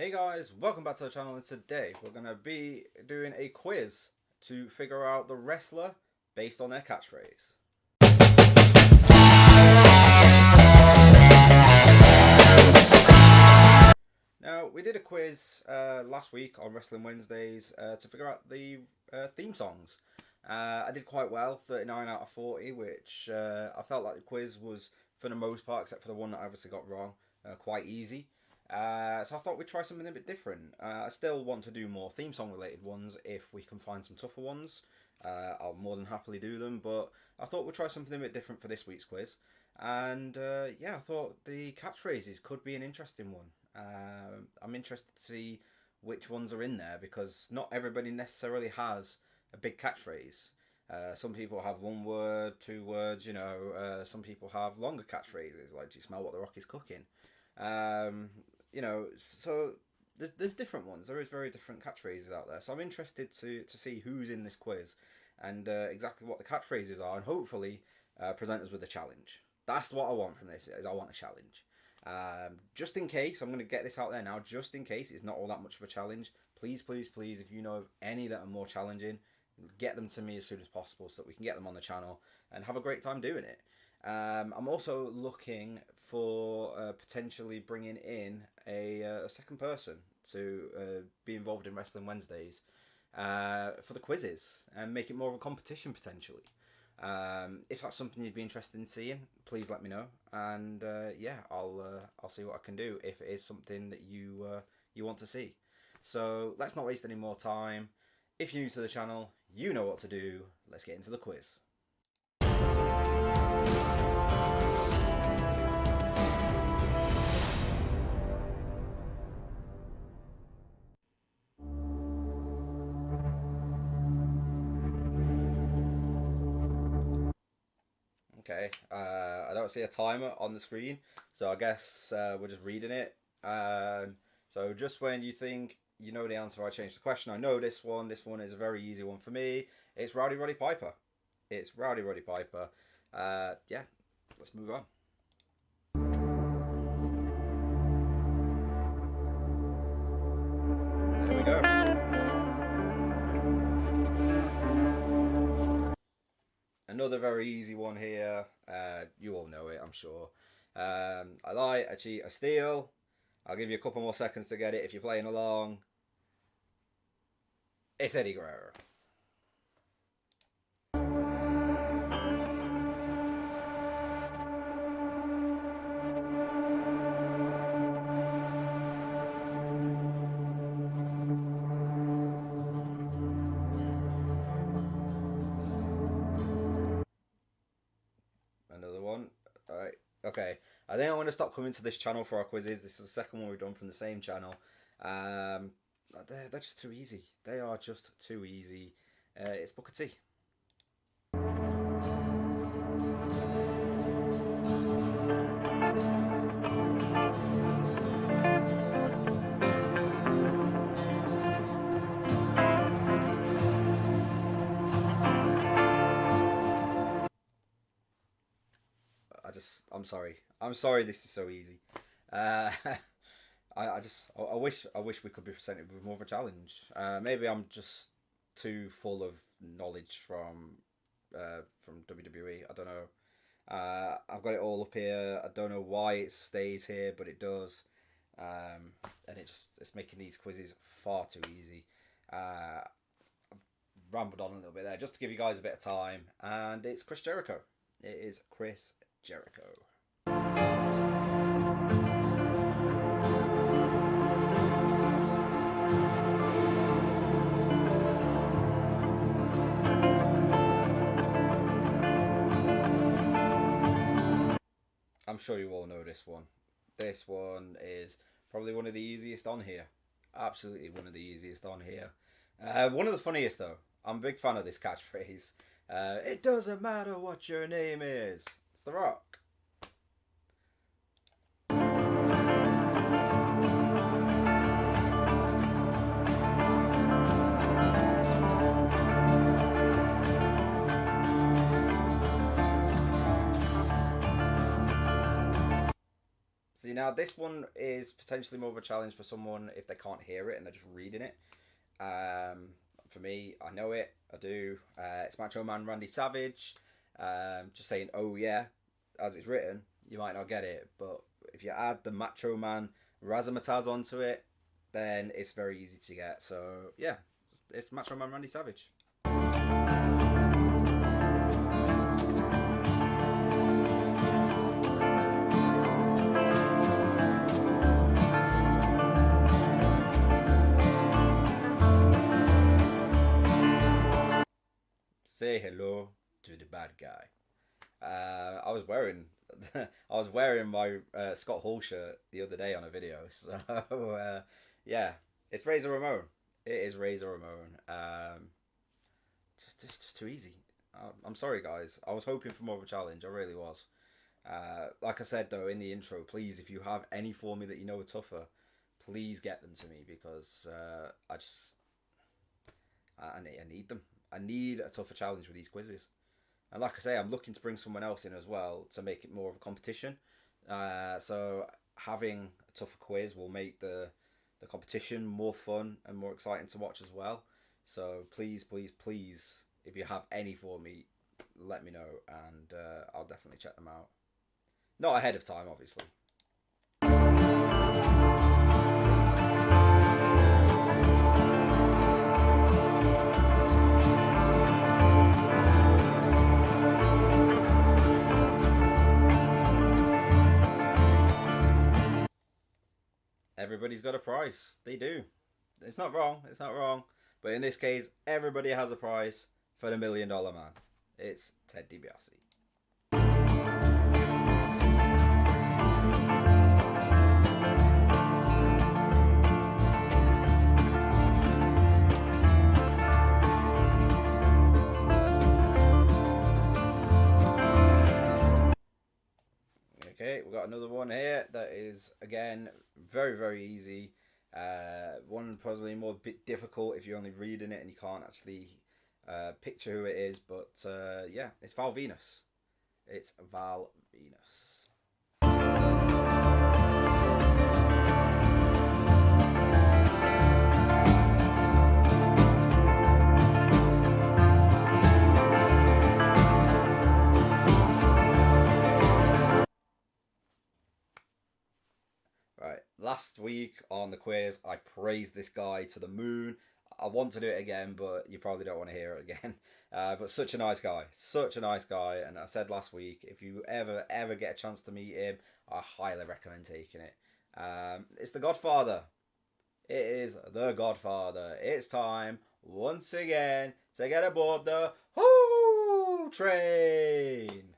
Hey guys, welcome back to the channel, and today we're going to be doing a quiz to figure out the wrestler based on their catchphrase. Now, we did a quiz last week on Wrestling Wednesdays to figure out the theme songs. I did quite well, 39 out of 40, which I felt like the quiz was, for the most part, except for the one that I obviously got wrong, quite easy. So I thought we'd try something a bit different. I still want to do more theme song related ones if we can find some tougher ones. I'll more than happily do them, but I thought we'd try something a bit different for this week's quiz. And yeah, I thought the catchphrases could be an interesting one. I'm interested to see which ones are in there because not everybody necessarily has a big catchphrase. Some people have one word, two words, some people have longer catchphrases, like, do you smell what the rock is cooking? So there's different ones. There is very different catchphrases out there. So I'm interested to see who's in this quiz and exactly what the catchphrases are, and hopefully present us with a challenge. That's what I want from this. Is I want a challenge. Just in case, I'm going to get this out there now. Just in case it's not all that much of a challenge, please, please, please, if you know of any that are more challenging, get them to me as soon as possible so that we can get them on the channel and have a great time doing it. I'm also looking for potentially bringing in a second person to be involved in Wrestling Wednesdays for the quizzes and make it more of a competition potentially. If that's something you'd be interested in seeing, please let me know, and yeah, I'll see what I can do if it is something that you want to see. So let's not waste any more time. If you're new to the channel, you know what to do. Let's get into the quiz. Okay, I don't see a timer on the screen, so I guess we're just reading it. So just when you think you know the answer, I change the question. I know this one. This one is a very easy one for me. It's Rowdy Roddy Piper. It's Rowdy Roddy Piper. Yeah, let's move on. There we go. Another very easy one here. You all know it, I'm sure. I lie, I cheat, I steal. I'll give you a couple more seconds to get it if you're playing along. It's Eddie Guerrero. Another one. Alright, okay. I think I'm going to stop coming to this channel for our quizzes. This is the second one we've done from the same channel. They're just too easy. They are just too easy. It's Booker T. I'm sorry. I'm sorry this is so easy. I wish we could be presented with more of a challenge. Maybe I'm just too full of knowledge from WWE. I don't know. I've got it all up here. I don't know why it stays here, but it does. And it's making these quizzes far too easy. I've rambled on a little bit there just to give you guys a bit of time. And it's Chris Jericho. It is Chris Jericho. I'm sure you all know this one. This one is probably one of the easiest on here. Absolutely one of the easiest on here. One of the funniest though. I'm a big fan of this catchphrase. It doesn't matter what your name is. It's The Rock. now this one is potentially more of a challenge for someone if they can't hear it and they're just reading it. For me, I know it. I do. It's Macho Man Randy Savage. Just saying, oh yeah, as it's written, you might not get it. But if you add the Macho Man razzmatazz onto it, then it's very easy to get. So yeah, it's Macho Man Randy Savage. Say hello to the bad guy. I was wearing my Scott Hall shirt the other day on a video. So yeah, it's Razor Ramon. It is Razor Ramon. Just too easy. I'm sorry, guys. I was hoping for more of a challenge. I really was. Like I said though in the intro, please, if you have any for me that you know are tougher, please get them to me because I need them. I need a tougher challenge with these quizzes. And like I say, I'm looking to bring someone else in as well to make it more of a competition. So having a tougher quiz will make the competition more fun and more exciting to watch as well. So please, please, please, if you have any for me, let me know and I'll definitely check them out. Not ahead of time, obviously. Everybody's got a price. They do. It's not wrong. It's not wrong. But in this case, everybody has a price for the $1 Million Man. It's Ted DiBiase. Okay, we've got another one here that is, again, very, very easy. One probably more bit difficult if you're only reading it and you can't actually picture who it is. But yeah, it's Val Venus. It's Val Venus. Right, last week on the quiz, I praised this guy to the moon. I want to do it again, but you probably don't want to hear it again. But such a nice guy, and I said last week, if you ever get a chance to meet him, I highly recommend taking it. It's the Godfather. It is the Godfather. It's time once again to get aboard the Whoo train.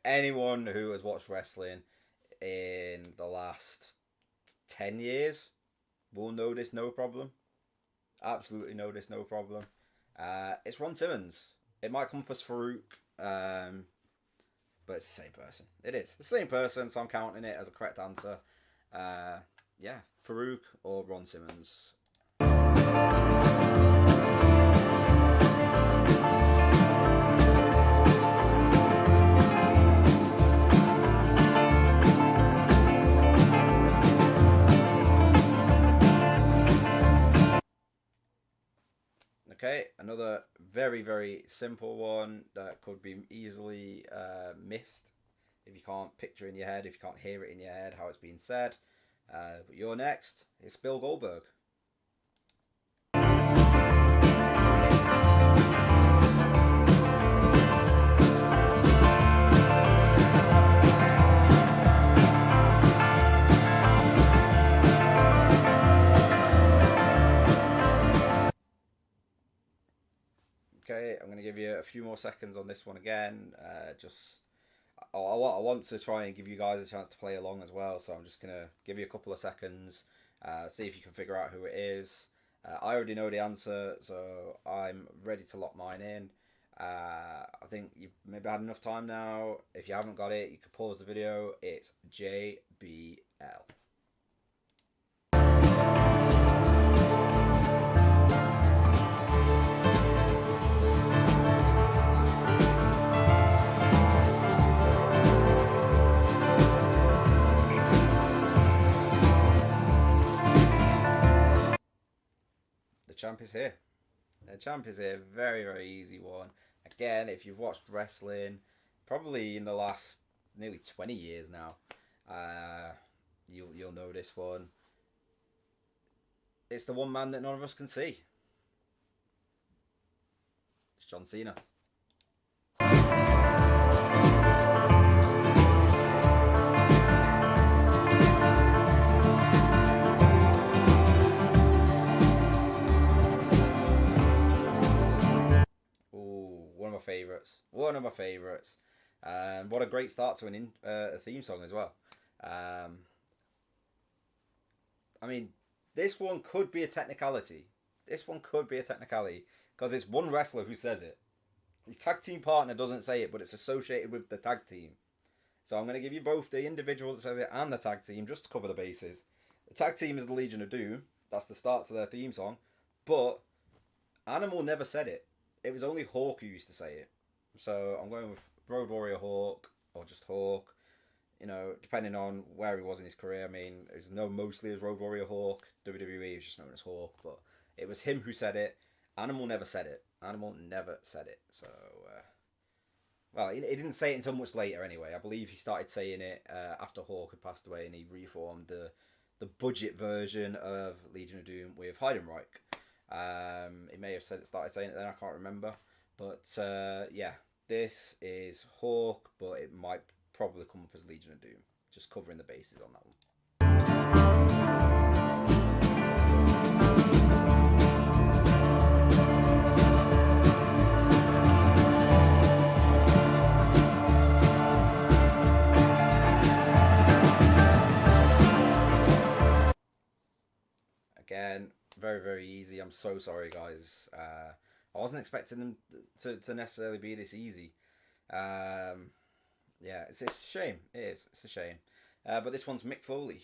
Anyone who has watched wrestling in the last 10 years will know this no problem. Absolutely know this no problem. It's Ron Simmons. It might come up as Farouk, but it's the same person. It is. It's the same person, so I'm counting it as a correct answer. Yeah, Farouk or Ron Simmons. Okay, another very, very simple one that could be easily missed if you can't picture in your head, if you can't hear it in your head how it's being said. But you're next. It's Bill Goldberg. Okay, I'm going to give you a few more seconds on this one again. I want to try and give you guys a chance to play along as well, so I'm just going to give you a couple of seconds, see if you can figure out who it is. I already know the answer, so I'm ready to lock mine in. I think you've maybe had enough time now. If you haven't got it, you can pause the video. It's JBL. The champ is here. The champ is here. Very, very easy one. Again, if you've watched wrestling, probably in the last nearly 20 years now, you'll know this one. It's the one man that none of us can see. It's John Cena. One of my favourites. And what a great start to a theme song as well. I mean, this one could be a technicality. Because it's one wrestler who says it. His tag team partner doesn't say it, but it's associated with the tag team. So I'm going to give you both the individual that says it and the tag team, just to cover the bases. The tag team is the Legion of Doom. That's the start to their theme song. But Animal never said it. It was only Hawk who used to say it. So I'm going with Road Warrior Hawk, or just Hawk. You know, depending on where he was in his career. I mean, it was known mostly as Road Warrior Hawk. WWE was just known as Hawk. But it was him who said it. Animal never said it. So, well, he didn't say it until much later anyway. I believe he started saying it after Hawk had passed away and he reformed the budget version of Legion of Doom with Heidenreich. He may have started saying it then, I can't remember. But yeah, this is Hawk, but it might probably come up as Legion of Doom. Just covering the bases on that one. Again, very, very easy. I'm so sorry, guys. I wasn't expecting them to necessarily be this easy. Yeah, it's a shame. It is. It's a shame. But this one's Mick Foley.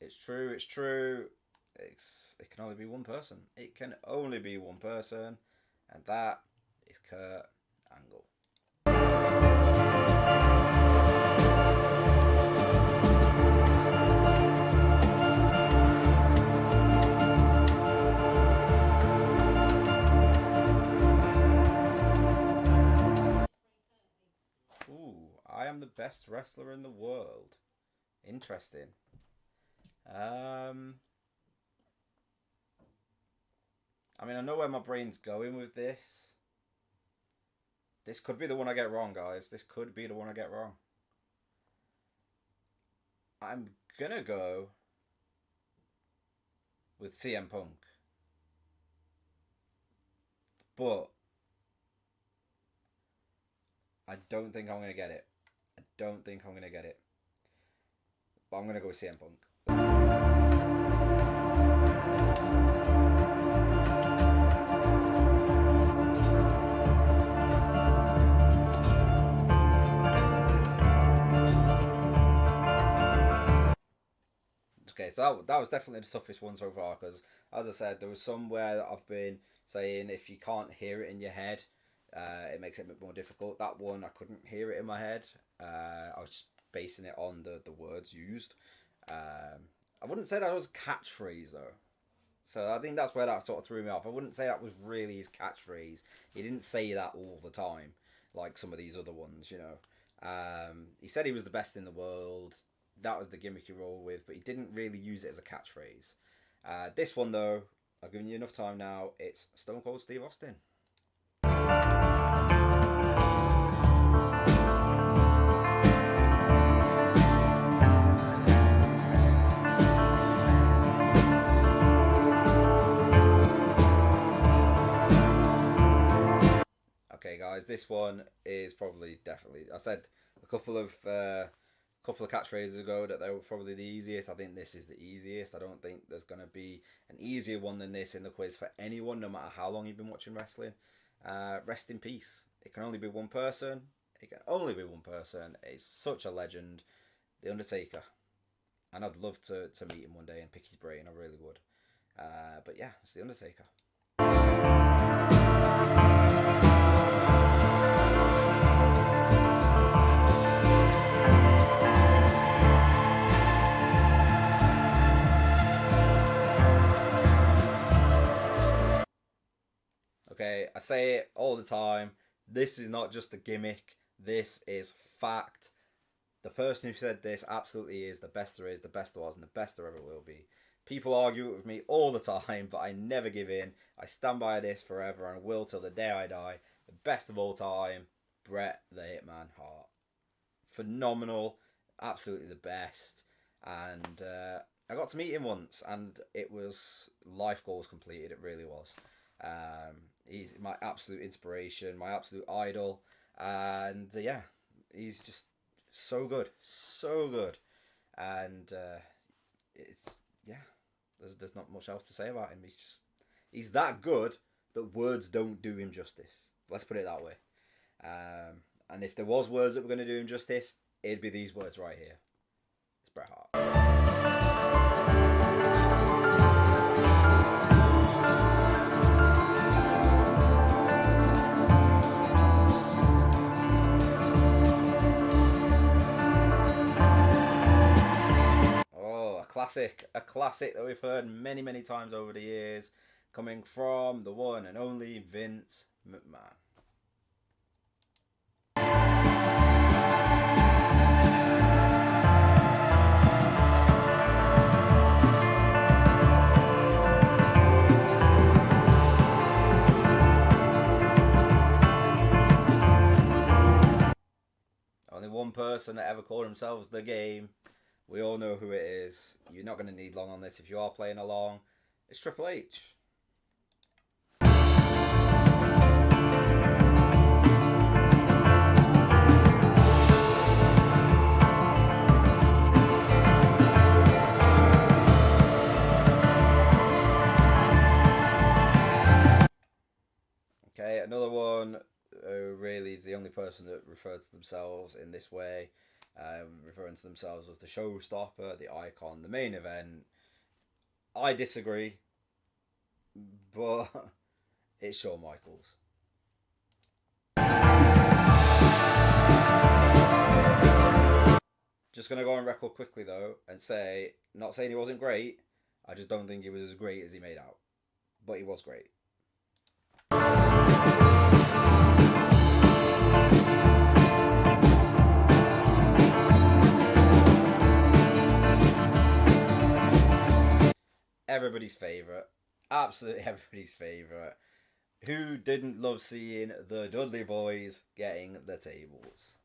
It's true. It can only be one person. It can only be one person, and that is Kurt Angle. Ooh, I am the best wrestler in the world. Interesting. I mean, I know where my brain's going with this. This could be the one I get wrong, guys. This could be the one I get wrong. I'm gonna go with CM Punk. But I don't think I'm gonna get it. But I'm gonna go with CM Punk. Okay, so that was definitely the toughest one so far, because, as I said, there was somewhere that I've been saying if you can't hear it in your head, it makes it a bit more difficult. That one, I couldn't hear it in my head. I was just basing it on the words used. I wouldn't say that was catchphrase, though. So I think that's where that sort of threw me off. I wouldn't say that was really his catchphrase. He didn't say that all the time, like some of these other ones, you know. He said he was the best in the world. That was the gimmick he rolled with, but he didn't really use it as a catchphrase. This one, though, I've given you enough time now. It's Stone Cold Steve Austin. this one is probably definitely. I said a couple of catchphrases ago that they were probably the easiest. I think this is the easiest. I don't think there's gonna be an easier one than this in the quiz for anyone, no matter how long you've been watching wrestling. Rest in peace. It can only be one person. It can only be one person. It's such a legend, The Undertaker, and I'd love to meet him one day and pick his brain. I really would. But yeah, it's The Undertaker. Okay, I say it all the time. This is not just a gimmick. This is fact. The person who said this absolutely is the best there is, the best there was, and the best there ever will be. People argue it with me all the time, but I never give in. I stand by this forever and will till the day I die. The best of all time, Bret the Hitman Hart. Phenomenal, absolutely the best. And I got to meet him once, and it was life goals completed. It really was. He's my absolute inspiration, my absolute idol, and yeah, he's just so good, and there's not much else to say about him. He's that good that words don't do him justice. Let's put it that way. And if there was words that were going to do him justice, it'd be these words right here. It's Bret Hart. A classic that we've heard many times over the years, coming from the one and only Vince McMahon. Only one person that ever called themselves The Game. We all know who it is. You're not going to need long on this if you are playing along. It's Triple H. Okay, another one who really is the only person that referred to themselves in this way. Referring to themselves as the showstopper, the icon, the main event. I disagree, but it's Shawn Michaels. Just going to go on record quickly though and say, not saying he wasn't great, I just don't think he was as great as he made out. But he was great. Everybody's favourite. Absolutely everybody's favourite. Who didn't love seeing the Dudley Boys getting the tables?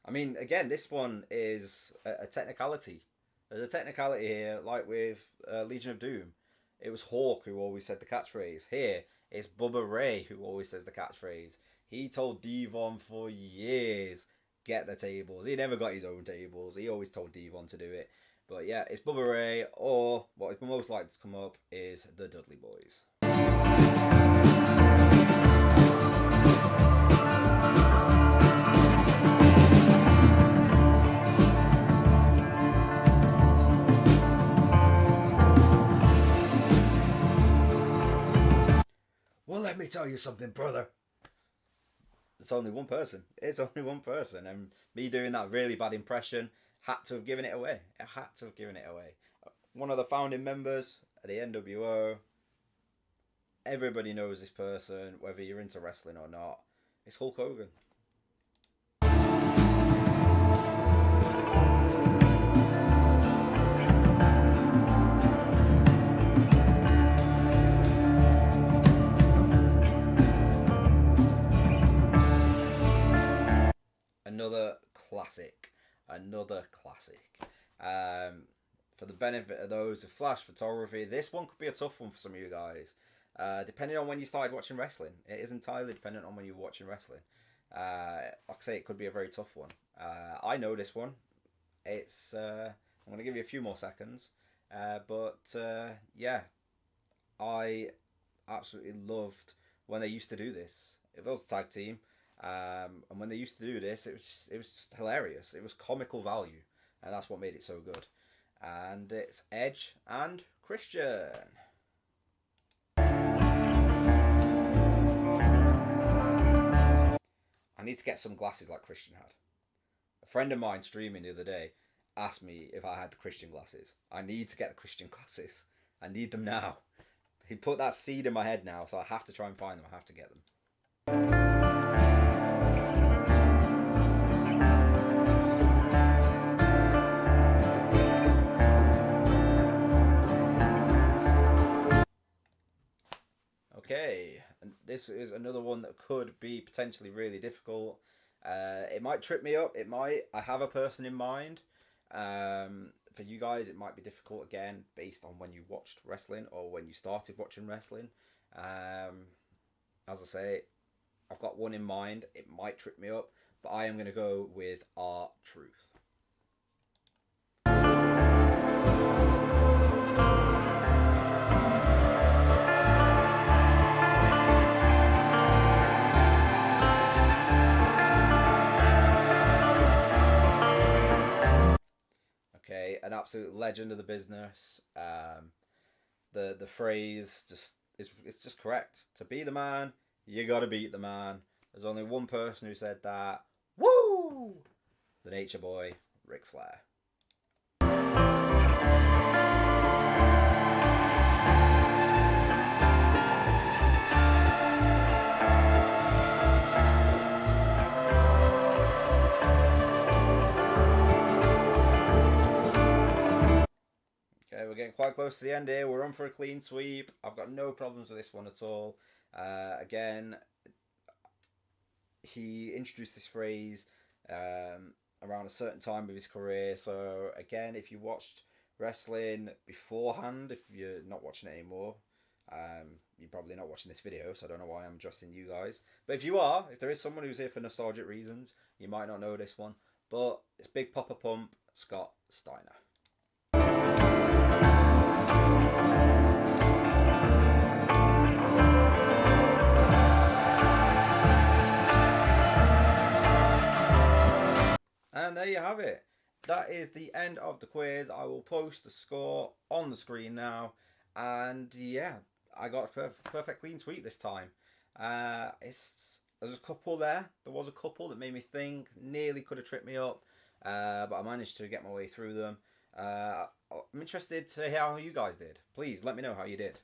I mean, again, this one is a technicality. There's a technicality here, like with Legion of Doom. It was Hawk who always said the catchphrase. Here, it's Bubba Ray who always says the catchphrase. He told Devon for years, get the tables. He never got his own tables. He always told Devon to do it. But yeah, it's Bubba Ray, or what is most likely to come up is the Dudley Boys. Well, let me tell you something, brother. It's only one person. It's only one person. And me doing that really bad impression had to have given it away. It had to have given it away. One of the founding members of the NWO. Everybody knows this person, whether you're into wrestling or not. It's Hulk Hogan. Another classic. For the benefit of those with flash photography, this one could be a tough one for some of you guys. Depending on when you started watching wrestling. It is entirely dependent on when you're watching wrestling. Like I say, it could be a very tough one. I know this one. It's I'm going to give you a few more seconds, but yeah, I absolutely loved when they used to do this. It was a tag team, and when they used to do this, it was just hilarious. It was comical value, and that's what made it so good. And it's Edge and Christian. I need to get some glasses like Christian had. A friend of mine streaming the other day asked me if I had the Christian glasses. I need to get the Christian glasses. I need them now. He put that seed in my head now, so I have to try and find them. I have to get them. Okay, and this is another one that could be potentially really difficult. It might trip me up. It might. I have a person in mind. For you guys, it might be difficult again, based on when you watched wrestling or when you started watching wrestling. As I say, I've got one in mind. It might trip me up, but I am going to go with R-Truth. Okay, an absolute legend of the business. The phrase just it's just correct. To be the man, you gotta beat the man. There's only one person who said that. Woo! The Nature Boy, Ric Flair. Okay, we're getting quite close to the end here. We're on for a clean sweep. I've got no problems with this one at all. Again, he introduced this phrase around a certain time of his career. So again, if you watched wrestling beforehand, if you're not watching it anymore, you're probably not watching this video, so I don't know why I'm addressing you guys. But if you are, if there is someone who's here for nostalgic reasons, you might not know this one. But it's Big Papa Pump, Scott Steiner. And there you have it. That is the end of the quiz. I will post the score on the screen now. And yeah, I got a perfect clean sweep this time. There's a couple there. There was a couple that made me think, nearly could have tripped me up. But I managed to get my way through them. I'm interested to hear how you guys did. Please let me know how you did.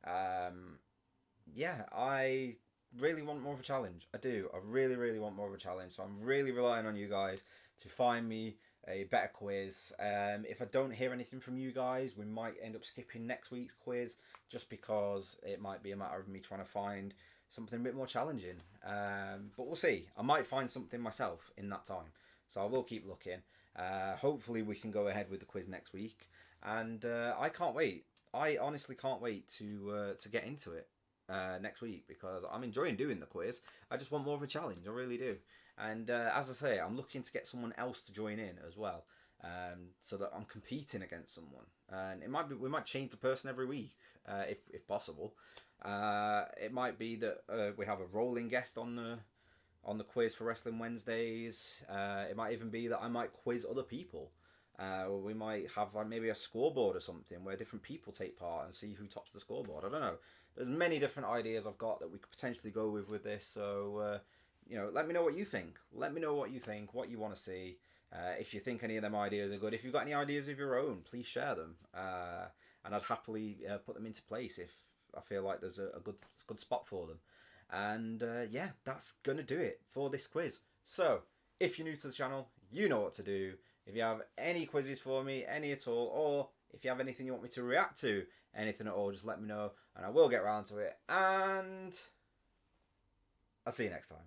Yeah, I really want more of a challenge. I do. I really, really want more of a challenge. So I'm really relying on you guys to find me a better quiz. If I don't hear anything from you guys, we might end up skipping next week's quiz just because it might be a matter of me trying to find something a bit more challenging. But we'll see. I might find something myself in that time. So I will keep looking. Hopefully we can go ahead with the quiz next week. And I can't wait. I honestly can't wait to get into it next week because I'm enjoying doing the quiz. I just want more of a challenge. I really do. And as I say, I'm looking to get someone else to join in as well, so that I'm competing against someone. And we might change the person every week if possible. It might be that we have a rolling guest on the quiz for Wrestling Wednesdays. It might even be that I might quiz other people. We might have maybe a scoreboard or something where different people take part and see who tops the scoreboard. I don't know. There's many different ideas I've got that we could potentially go with this. So, let me know what you think. Let me know what you think, what you want to see. If you think any of them ideas are good. If you've got any ideas of your own, please share them. And I'd happily put them into place if I feel like there's a good spot for them. And yeah, that's going to do it for this quiz. So, if you're new to the channel, you know what to do. If you have any quizzes for me, any at all, or if you have anything you want me to react to, anything at all, just let me know and I will get around to it. And I'll see you next time.